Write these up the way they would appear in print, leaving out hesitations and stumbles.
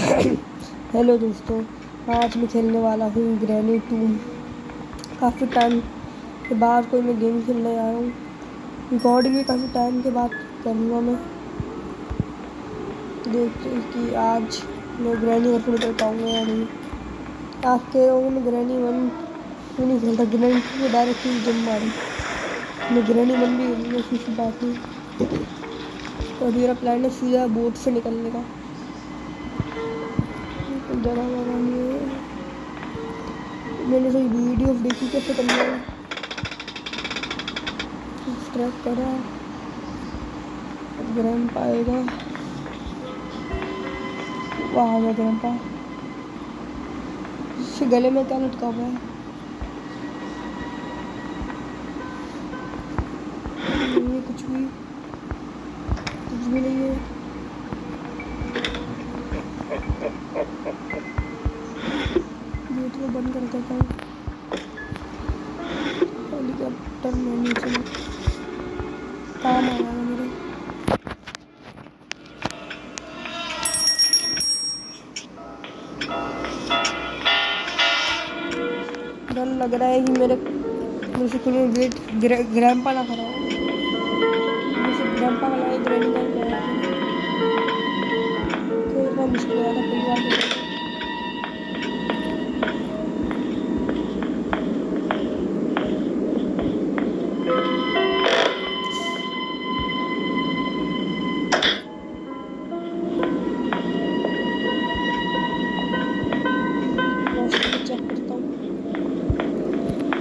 Hello दोस्तों, आज मैं खेलने वाला हूँ ग्रैनी 2। काफ़ी टाइम के बाद कोई मैं गेम खेलने आया हूँ। रिकॉर्डिंग भी काफ़ी टाइम के बाद करूँगा मैं। देखते हैं कि आज मैं ग्रैनी वन निकल पाऊँगा या नहीं। आप कह रहे हो मैं ग्रैनी 1 क्यों नहीं खेलता, ग्रैनी 2 में डायरेक्ट ही जम मारी। मैं ग्रैनी 1 भी खेलूँगा, ऐसी बात नहीं। और मेरा प्लान है सीधा बोट से निकलने का। डरा वाला नहीं है। मैंने सही वीडियो देखी कैसे करना है, सब्सक्राइब करा। ग्रैंड पाएगा, वाह गया ग्रैंड पा। इसके गले में क्या लटका हुआ है? नहीं, कुछ भी नहीं है। ये तो बंद कर देता हूँ। हेलीकॉप्टर में नीचे काम आया मेरे। डर लग रहा है कि मेरे से कोई वेट ग्रैंपा ना खड़ा हो। मुझे ग्रैंपा का लाइक ग्रैनी का लाया खेलना मुश्किल हो रहा था कई बार। चेक करता हूँ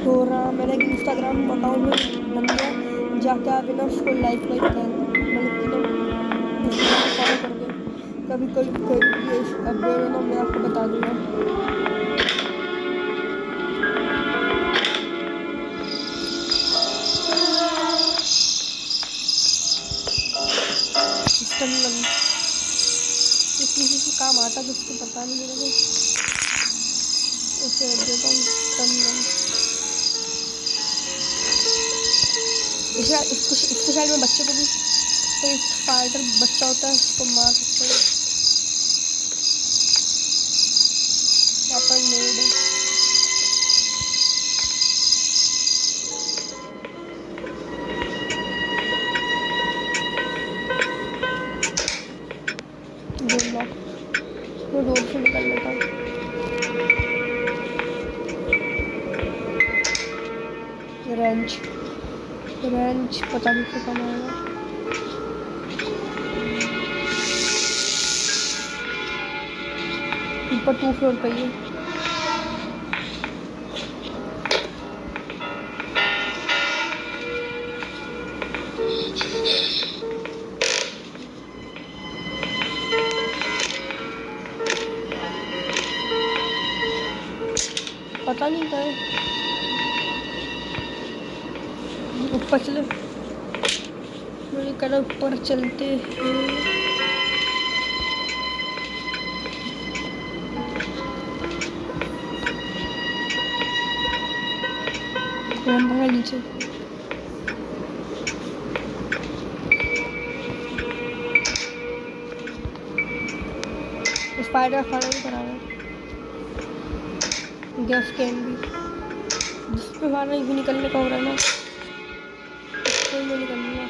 हो रहा। मेरा एक इंस्टाग्राम अकाउंट में बन गया, जाके आप ना उसको लाइक वाइक कर मतलब फॉलो कर दो। कभी कोई अपडेट हो ना मैं आपको बता दूंगा। किसी से काम आता है जिसको पता नहीं मेरे को। ऐसे रख देता हूँ इसके साइड में बच्चे को भी तो एक स्पाइडर बच्चा होता है, उसको मार सकते हैं। यहाँ पर नेड है। मैं डोर से निकल लेता हूँ। रेंज पता नहीं से कम आएगा। ऊपर 2 फ्लोर पे ही है। पता नहीं क्या है। ऊपर चले, मेरे कल ऊपर चलते हैं। नीचे स्पाइडर खाना भी करा है। गैस कैन भी जिस पे खाना भी निकलने का हो रहा है ना, कोई नहीं निकलूंगा।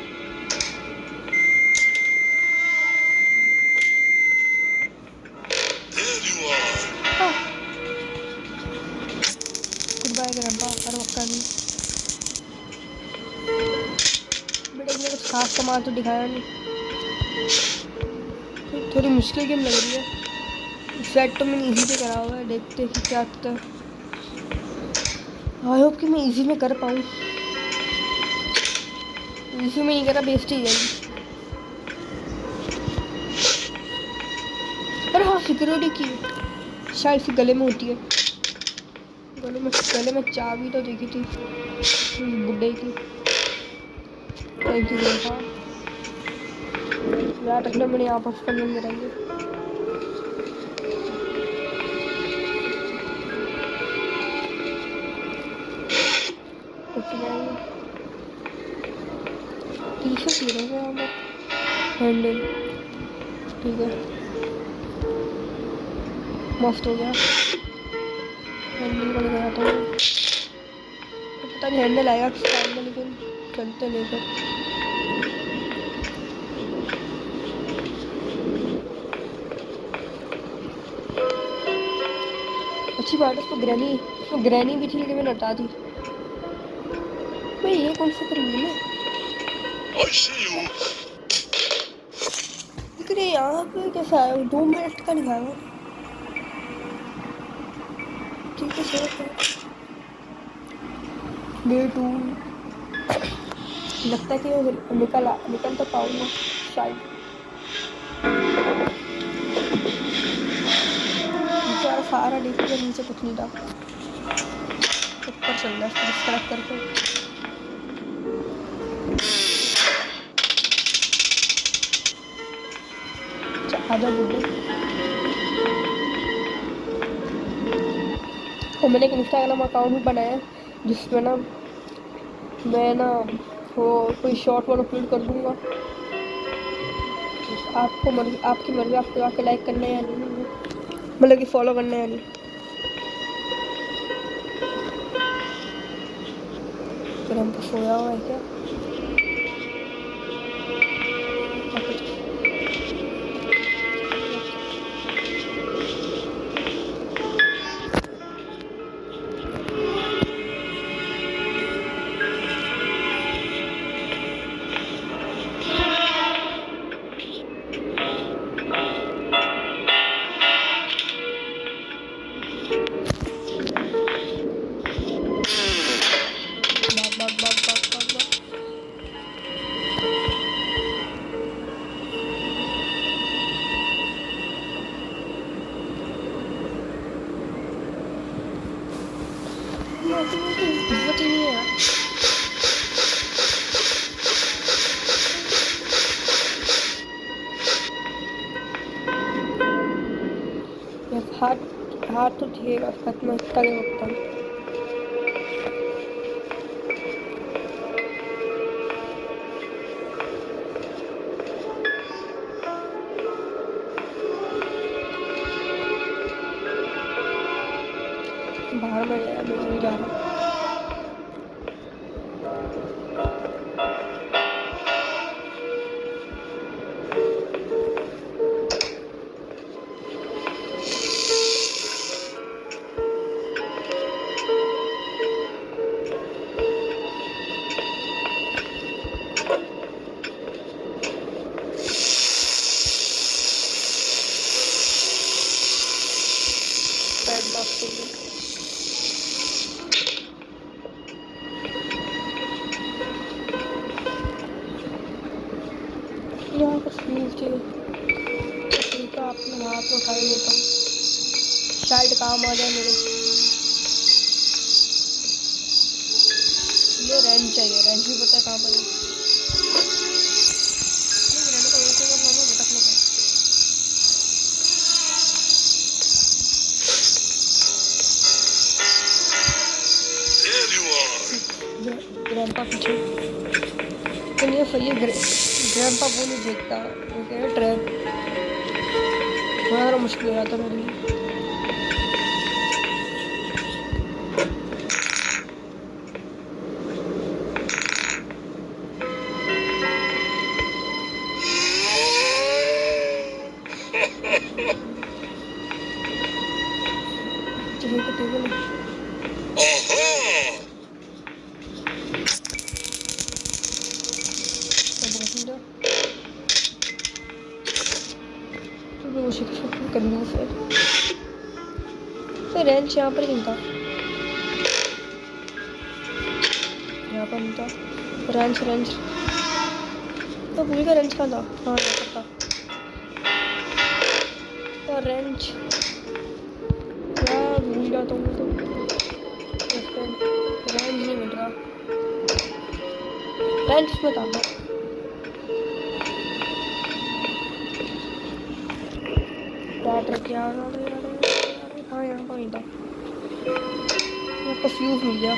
Good bye grandpa. और वक्का भी बेटे ने कुछ खास सामान तो दिखाया नहीं। थोड़ी मुश्किल गेम लग रही है। सेट तो मैंने इजी पे करा हुआ है, देखते हैं क्या आता है। आई होप कि मैं इजी में कर पाऊँ। इजी में नहीं करा बेस्ट ही जाएगी। अरे हाँ, सिक्योरिटी की शायद इसी गले में होती है। गले में चाबी तो देखी थी बुड्ढे की। Thank you grandpa. याद रखना मैंने यहाँ पर करने में रहेंगे। टी-शर्ट ले रहे हैं हैंडल, ठीक है। मस्त हो गया। हैंडल पड़ गया तो पता नहीं हैंडल आएगा किस टाइम में, लेकिन चलते लेकर। अच्छी बात है, उसको ग्रैनी भी थी लेकिन मैंने हटा दी। भाई ये कौन सा करूँगी मैं? लेकिन यहाँ पे कैसा है, 2 मिनट का दिखाएगा। ठीक है सेफ है। डे 2 लगता है कि मैं निकल तो पाऊंगा शायद। नीचे सारा देख लिया, नीचे कुछ नहीं था, ऊपर चल रहा है डिस्कनेक्ट करके। आधा बुढ़े। और मैंने एक इंस्टाग्राम अकाउंट भी बनाया जिसमें ना मैं ना वो कोई शॉर्ट वन अपलोड कर दूंगा। आपको मर्जी, आपकी मर्जी, आपको आके लाइक करना है या नहीं, मतलब कि फॉलो करना है या नहीं। फिर हमको सोया हुआ है क्या? हिम्मत ही नहीं है यार। हाथ तो ठीक है, खत्म इतना के वक्त। बाहर में गया, मैं नहीं जा रहा। यहाँ पर फ्यूज चाहिए, तो अपने हाथ में उठा लेता हूँ, शायद काम आ जाए मेरे। ये रेंच चाहिए, रेंच भी पता है कहाँ पर है। रहने का एक जगह फोन में भटकने का। ग्रैंडपा पीछे, लेकिन ये ग्रैंडपा वो नहीं देखता, वो कह रहे ट्रैप। बड़ा मुश्किल हो जाता मेरे लिए। टेबल करनी फिर रेंच यहाँ पर नहीं था, यहाँ पर नहीं था। रेंच तो भूल का रेंच कहाँ था? हाँ यहाँ पर था। तो रेंच यार भूल जाता हूँ तो रेंच नहीं मिल रहा। रेंच में था यार। हाँ यहाँ पर ही था, यहाँ पर फ्यूज मिल गया।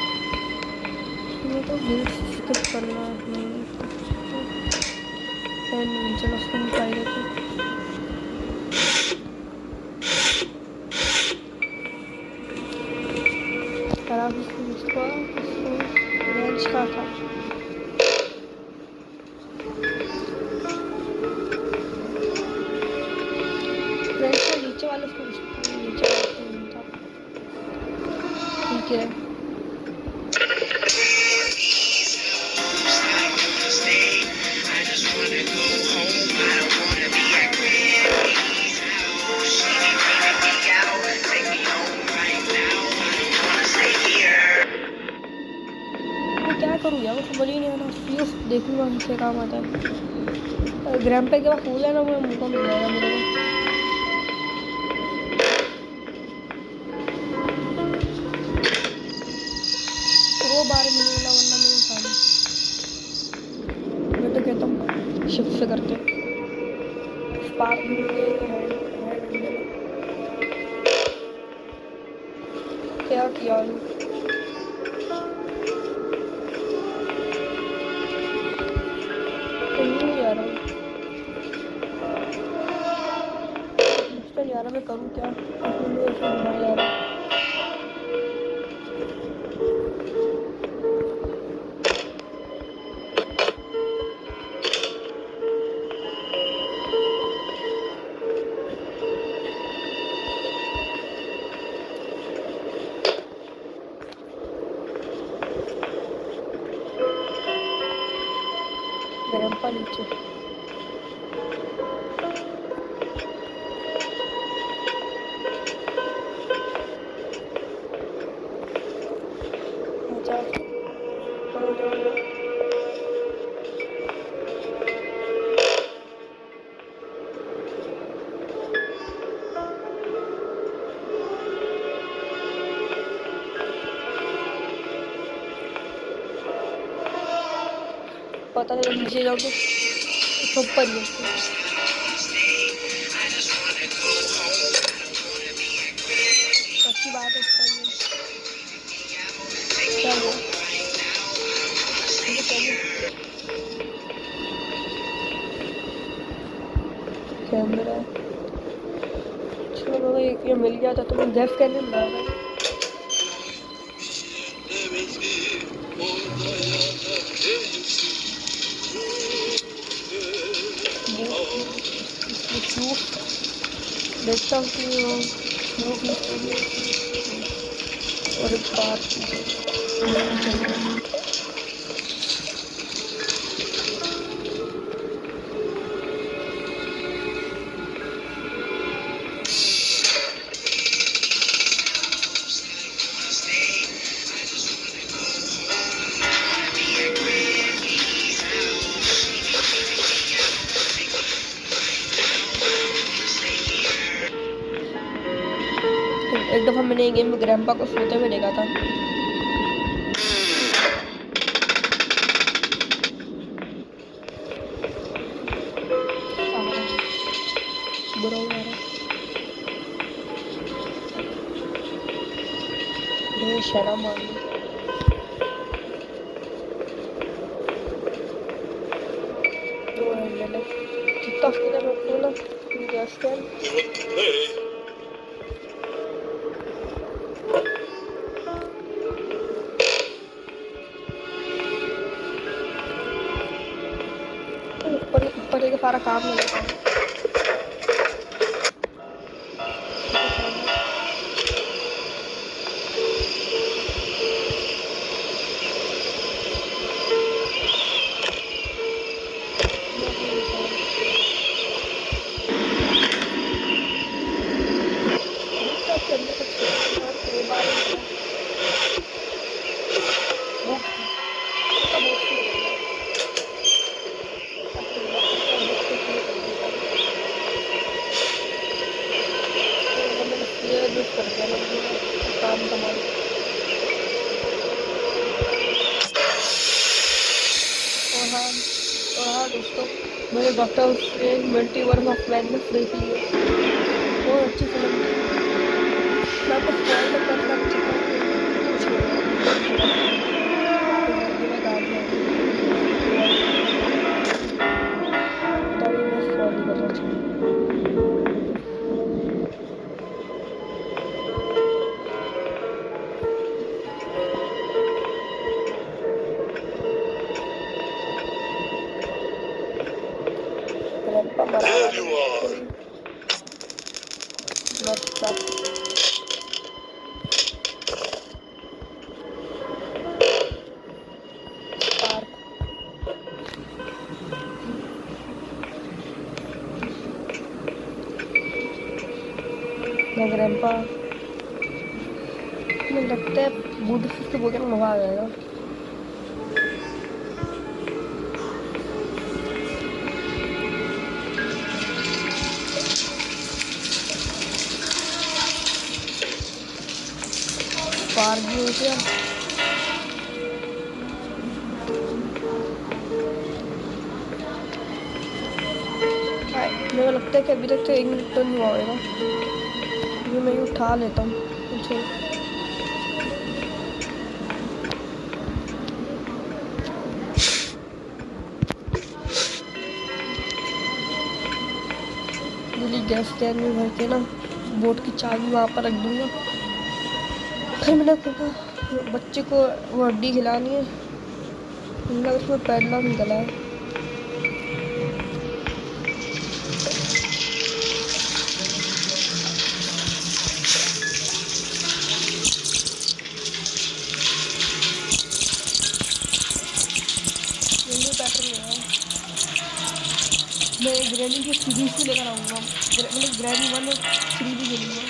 ये तो स्किप करना नहीं, चलो उसको निकाल देते। नाम उसका रेंज का था। रेंज का नीचे वाले उसको नीचे वाला था। ठीक है क्या करूँ यार, समझ ही नहीं आ रहा। फ्यूज देखूंगा किससे काम आता है। ग्रैम पे के बाद फूल है ना, वो मौका मिल जाएगा मेरे को। वो बार नहीं मिला वरना मैं उठा लूँ। मैं तो कहता हूँ शिफ्ट से करते स्पार्क क्या किया यार, यार मैं करूँ क्या, ऐसे घुमाया जा रहा है। ग्रैंपा नीचे पता नहीं नीचे जाओ तो ऊपर ही अच्छी बात है ऊपर ही क्या हुआ कैमरा। चलो एक ये मिल गया था तो मैं गैस करने में लगा था। देखता हूँ कि और एक बात एक दफा मैंने गेम में ग्रैंपा को सोते हुए देखा था। शर्म आ रही कितना उसको ना गैस कर ऊपर एक सारा काम नहीं होता। दोस्तों मैंने doctor strange multiverse of madness देख ली है, बहुत अच्छी फिल्म थी। मैं आपको स्पॉइल तो करना नहीं चाहता कुछ तभी मैं स्पॉइल नहीं करना चाहता। ग्रैंपा मुझे लगता है बूट से बोल के मजा आ जाएगा। पार भी हो गया। मुझे लगता है कि अभी तक तो 1 मिनट तो नहीं हुआ होगा। ये मैं उठा लेता हूँ मुझे। गैस कैन में भर के ना बोट की चाबी वहाँ पर रख दूँगा। फिर मैंने कहा बच्चे को वो हड्डी खिलानी है, उसमें पैडलॉक निकला है। मैं ग्रैनी की सीरीज भी लेकर आऊँगा, मतलब ग्रैनी 1 और 3 भी खेलूँगा।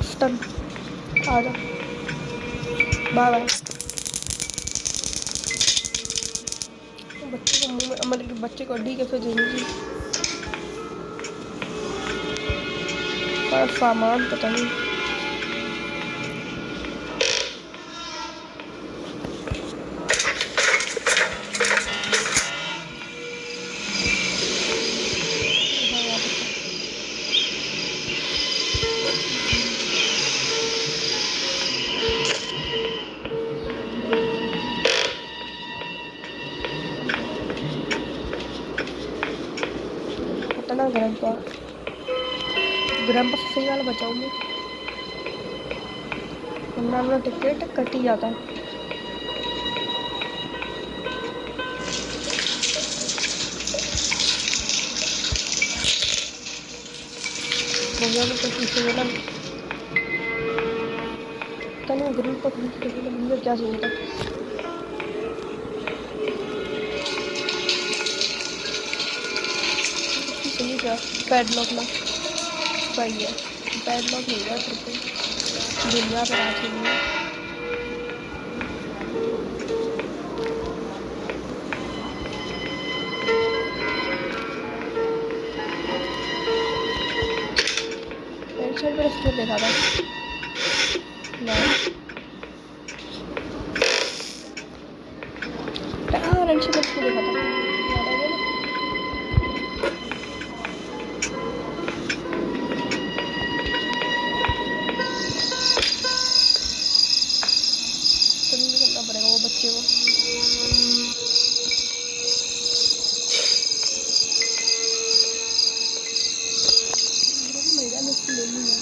स्टन आ जा, बाय बाय। बच्चे को मुंह में मतलब बच्चे को हड्डी कैसे देनी थी, सामान पता नहीं। ना ग्रैंपा से सही वाला बचाऊंगी, वरना अपना टिकट कट ही जाता। तो पीछे वाला तने ग्रैंपा मुझे क्या चाहिए था। चाहिए क्या पैडलॉक ना सही है, पैडलॉक मिल गया फिर तो दुनिया पर आ चुकी है। टेंशन पर इसलिए देखा था ना, हाँ टेंशन पर इसलिए देखा था। पड़ेगा वो बच्चे को। मेरा मैं ले लूँगा।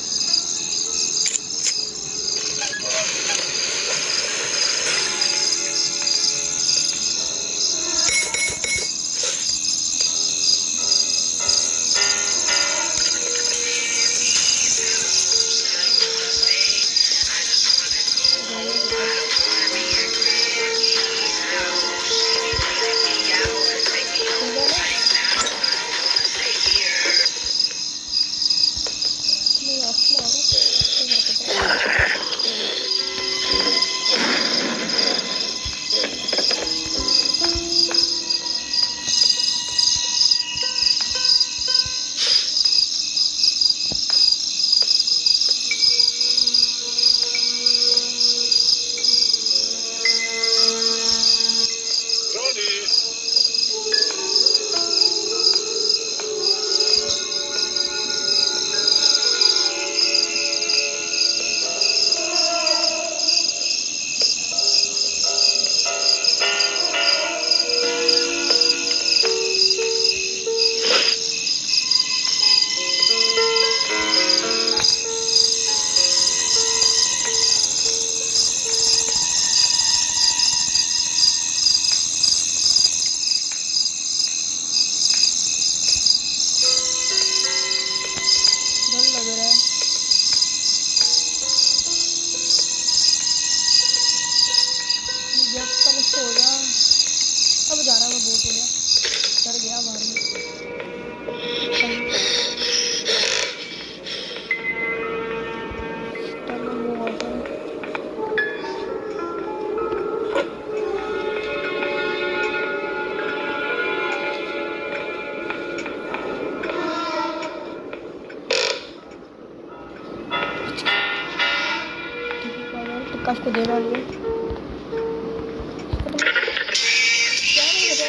आकाश को देना नहीं है। क्या नहीं बता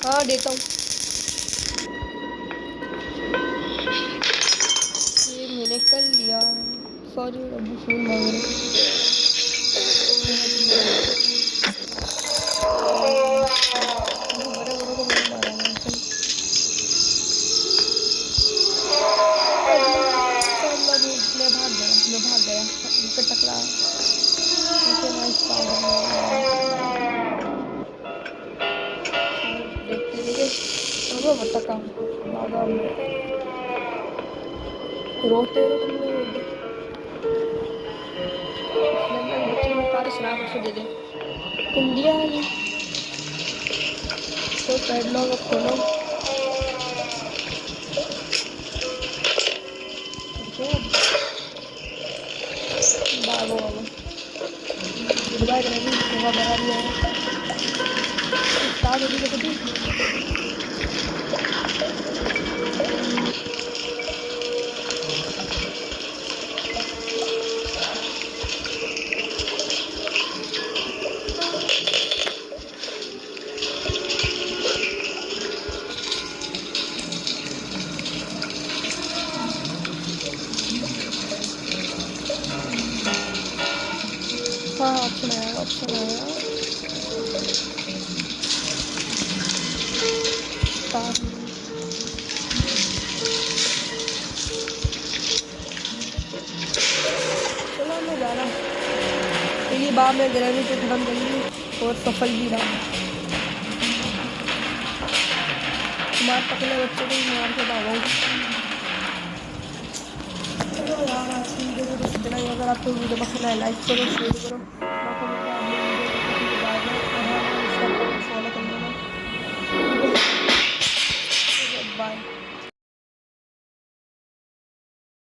हाँ देता हूँ। ये मैंने कर लिया। सॉरी अभी फोन मांग रहे। बड़े बड़ों को मैंने मारा है। मैं भाग गया विकेट टकरा। देखते रहिए बट्टा भागा रोते रहो तुम लोग। बच्चे में कार शराब से दे दे इंडिया तो पैडलॉक खोलो। भागो भागो दुबई करेंगे हवा भरा भी है। स्टार्ट होगी तो हाँ ऑप्शन आया चलो मैं जा रहा पहली बार में ग्रेवी को खत्म करूँगी और सफल भी रहा। तुम्हारे पकड़े बच्चे को मार के भागाऊंगी। चलो यार आज की वीडियो को इतना ही। अगर आपको वीडियो पसंद आए लाइक करो शेयर करो।